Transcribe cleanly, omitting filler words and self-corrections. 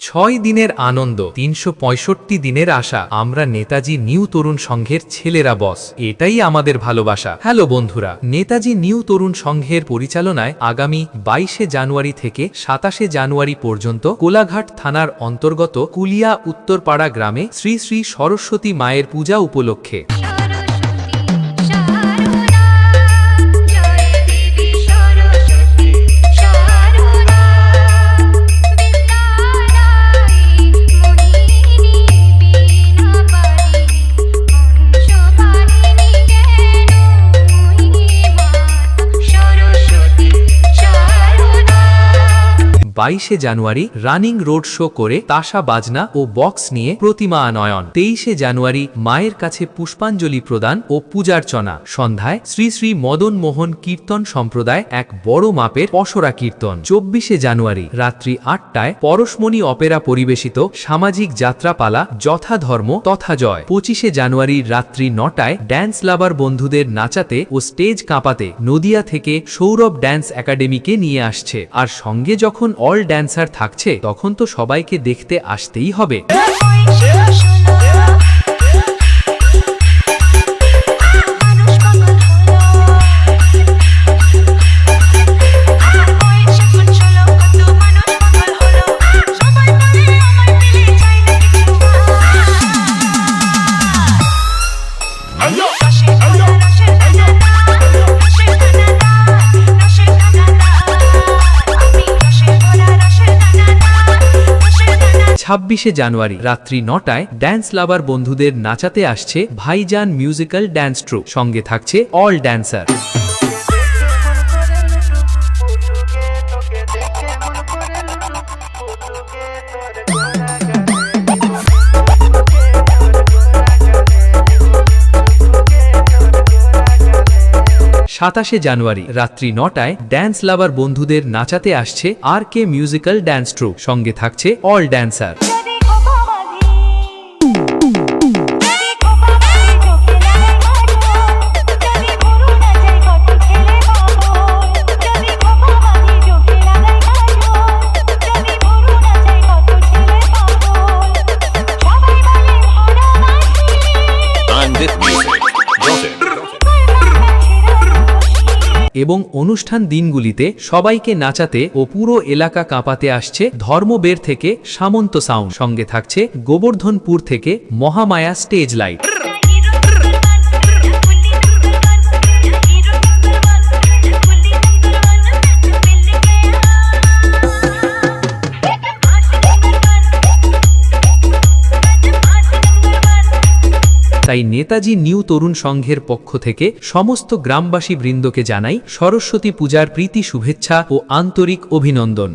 6 দিনের আনন্দ 365 দিনের আশা আমরা নেতাজি নিউ তরুণ সংঘের ছেলেরা বস এটাই আমাদের ভালোবাসা। হ্যালো বন্ধুরা, নেতাজি নিউ তরুণ সংঘের পরিচালনায় আগামী 22 জানুয়ারি থেকে 27 জানুয়ারি পর্যন্ত কোলাঘাট থানার অন্তর্গত কুলিয়া উত্তরপাড়া গ্রামে শ্রী শ্রী সরস্বতী মায়ের পূজা উপলক্ষে বাইশে জানুয়ারি রানিং রোড শো করে তাসা বাজনা ও বক্স নিয়ে প্রতিমা আনয়ন। 23 জানুয়ারি মায়ের কাছে পুষ্পাঞ্জলি প্রদান ও পূজার্চনা। সন্ধ্যায় শ্রী শ্রী মদন মোহন কীর্তন সম্প্রদায় এক বড় মাপের পসরা কীর্তন। 24 জানুয়ারি রাত্রি 8টায় পরশমণি অপেরা পরিবেশিত সামাজিক যাত্রাপালা যথা ধর্ম তথা জয়। 25 জানুয়ারি রাত্রি 9টায় ড্যান্স লাভার বন্ধুদের নাচাতে ও স্টেজ কাঁপাতে নদিয়া থেকে সৌরভ ড্যান্স একাডেমিকে নিয়ে আসছে। আর সঙ্গে যখন অল ড্যান্সার থাকছে তখন তো সবাইকে দেখতে আসতেই হবে। ছাব্বিশে জানুয়ারি রাত্রি 9টায় ড্যান্স লাভার বন্ধুদের নাচাতে আসছে ভাইজান মিউজিক্যাল ড্যান্স ট্রুপ, সঙ্গে থাকছে অল ড্যান্সার। সাতাশে জানুয়ারি রাত্রি 9টায় ড্যান্স লাভার বন্ধুদের নাচাতে আসছে RK মিউজিক্যাল ড্যান্স ট্রুপ, সঙ্গে থাকছে অল ড্যান্সার। এবং অনুষ্ঠান দিনগুলিতে সবাইকে নাচাতে ও পুরো এলাকা কাঁপাতে আসছে ধর্মবের থেকে সামন্ত সাউন্ড, সঙ্গে থাকছে গোবর্ধনপুর থেকে মহামায়া স্টেজ লাইট। তাই নেতাজি নিউ তরুণ সংঘের পক্ষ থেকে সমস্ত গ্রামবাসী বৃন্দকে জানাই সরস্বতী পূজার প্রীতি শুভেচ্ছা ও আন্তরিক অভিনন্দন।